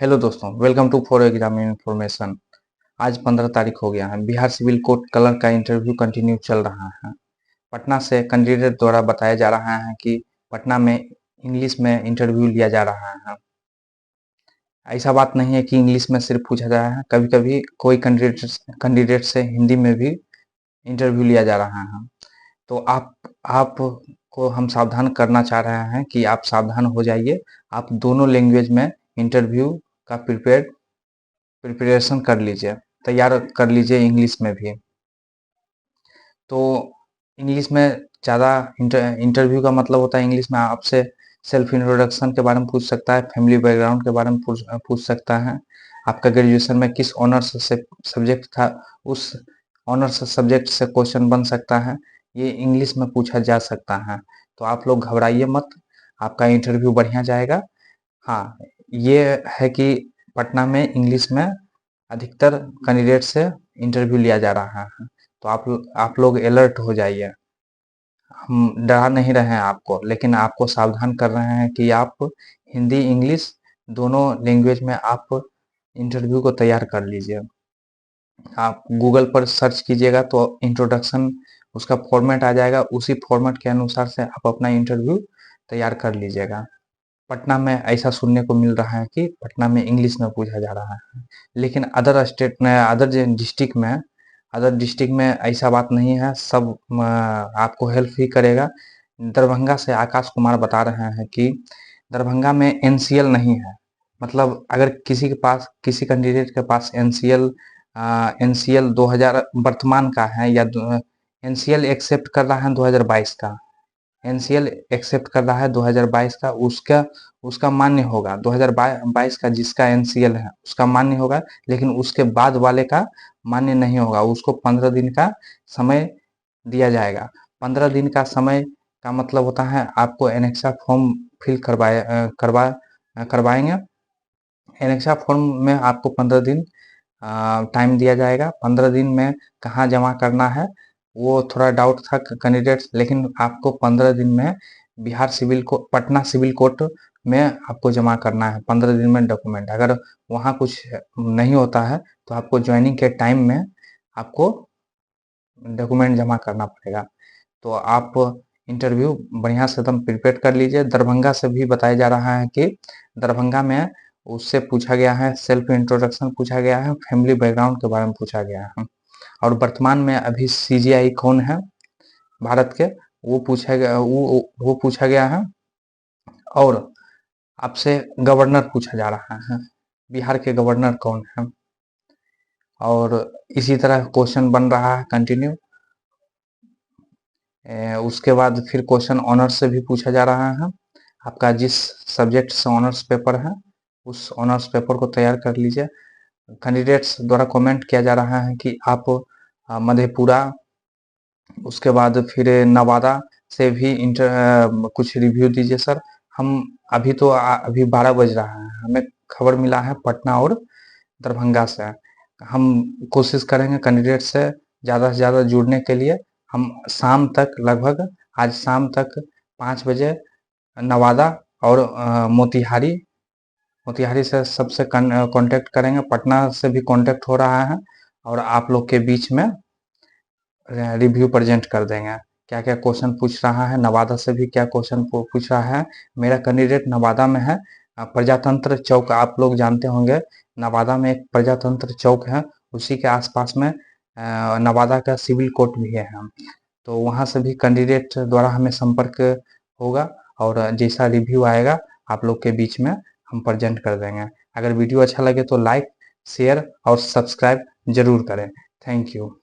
Hello दोस्तों, welcome to for exam information. आज 15 तारीख हो गया है। बिहार सिविल कोर्ट कलर का इंटरव्यू कंटिन्यू चल रहा है। पटना से कैंडिडेट द्वारा बताया जा रहा है कि पटना में इंग्लिश में इंटरव्यू लिया जा रहा है। ऐसा बात नहीं है कि इंग्लिश में सिर्फ पूछा जा रहा है, कभी कभी कोई कैंडिडेट से हिंदी में भी इंटरव्यू लिया जा रहा है। तो आप को हम सावधान करना चाह रहे हैं कि आप सावधान हो जाइए। आप दोनों लैंग्वेज में इंटरव्यू का प्रिपरेशन कर लीजिए, तैयार कर लीजिए इंग्लिश में भी। तो इंग्लिश में ज़्यादा इंटरव्यू का मतलब होता है, इंग्लिश में आपसे सेल्फ इंट्रोडक्शन के बारे में पूछ सकता है, फैमिली बैकग्राउंड के बारे में पूछ सकता है, आपका ग्रेजुएशन में किस ऑनर्स से सब्जेक्ट था, उस ऑनर्स सब्जेक्ट से क्वेश्चन बन सकता है, ये इंग्लिश में पूछा जा सकता है। तो आप लोग घबराइए मत, आपका इंटरव्यू बढ़िया जाएगा। हाँ, ये है कि पटना में इंग्लिश में अधिकतर कैंडिडेट से इंटरव्यू लिया जा रहा है। तो आप लोग अलर्ट हो जाइए। हम डरा नहीं रहे हैं आपको, लेकिन आपको सावधान कर रहे हैं कि आप हिंदी इंग्लिश दोनों लैंग्वेज में आप इंटरव्यू को तैयार कर लीजिए। आप गूगल पर सर्च कीजिएगा तो इंट्रोडक्शन उसका फॉर्मेट आ जाएगा, उसी फॉर्मेट के अनुसार से आप अपना इंटरव्यू तैयार कर लीजिएगा। पटना में ऐसा सुनने को मिल रहा है कि पटना में इंग्लिश में पूछा जा रहा है, लेकिन अदर स्टेट में, अदर डिस्ट्रिक्ट में ऐसा बात नहीं है। सब आपको हेल्प ही करेगा। दरभंगा से आकाश कुमार बता रहे हैं कि दरभंगा में एनसीएल नहीं है। मतलब अगर किसी कैंडिडेट के पास एनसीएल 2000 वर्तमान का है, या एनसीएल एक्सेप्ट कर रहा है 2022 का, एनसीएल एक्सेप्ट कर रहा है 2022 का, उसका उसका मान्य होगा। 2022 का जिसका एनसीएल है उसका मान्य होगा, लेकिन उसके बाद वाले का मान्य नहीं होगा। उसको 15 दिन का समय दिया जाएगा। 15 दिन का समय का मतलब होता है आपको एनेक्सा फॉर्म फिल करवाएंगे। एनेक्सा फॉर्म में आपको 15 दिन टाइम दिया जाएगा। 15 दिन में कहाँ जमा करना है वो थोड़ा डाउट था कैंडिडेट्स, लेकिन आपको 15 दिन में पटना सिविल कोर्ट में आपको जमा करना है। 15 दिन में डॉक्यूमेंट, अगर वहाँ कुछ नहीं होता है तो आपको ज्वाइनिंग के टाइम में आपको डॉक्यूमेंट जमा करना पड़ेगा। तो आप इंटरव्यू बढ़िया से एकदम प्रिपेयर कर लीजिए। दरभंगा से भी बताया जा रहा है कि दरभंगा में उससे पूछा गया है, सेल्फ इंट्रोडक्शन पूछा गया है, फैमिली बैकग्राउंड के बारे में पूछा गया है, और वर्तमान में अभी सीजीआई कौन है भारत के, वो पूछा गया है। और आपसे गवर्नर पूछा जा रहा है, बिहार के गवर्नर कौन है। और इसी तरह क्वेश्चन बन रहा है कंटिन्यू। उसके बाद फिर क्वेश्चन ऑनर्स से भी पूछा जा रहा है। आपका जिस सब्जेक्ट से ऑनर्स पेपर है उस ऑनर्स पेपर को तैयार कर लीजिए। कैंडिडेट्स द्वारा कमेंट किया जा रहा है कि आप मधेपुरा, उसके बाद फिर नवादा से भी कुछ रिव्यू दीजिए सर। हम अभी 12 बज रहा है, हमें खबर मिला है पटना और दरभंगा से। हम कोशिश करेंगे कैंडिडेट से ज़्यादा जुड़ने के लिए। हम शाम तक, लगभग आज शाम तक 5 बजे नवादा और मोतिहारी से सबसे कांटेक्ट करेंगे। पटना से भी कांटेक्ट हो रहा है, और आप लोग के बीच में रिव्यू प्रेजेंट कर देंगे। क्या क्या क्वेश्चन पूछ रहा है, नवादा से भी क्या क्वेश्चन पूछ रहा है। मेरा कैंडिडेट नवादा में है। प्रजातंत्र चौक आप लोग जानते होंगे, नवादा में एक प्रजातंत्र चौक है, उसी के आसपास में नवादा का सिविल कोर्ट भी है। तो वहाँ से भी कैंडिडेट द्वारा हमें संपर्क होगा, और जैसा रिव्यू आएगा आप लोग के बीच में हम प्रेजेंट कर देंगे। अगर वीडियो अच्छा लगे तो लाइक, शेयर और सब्सक्राइब जरूर करें। Thank you.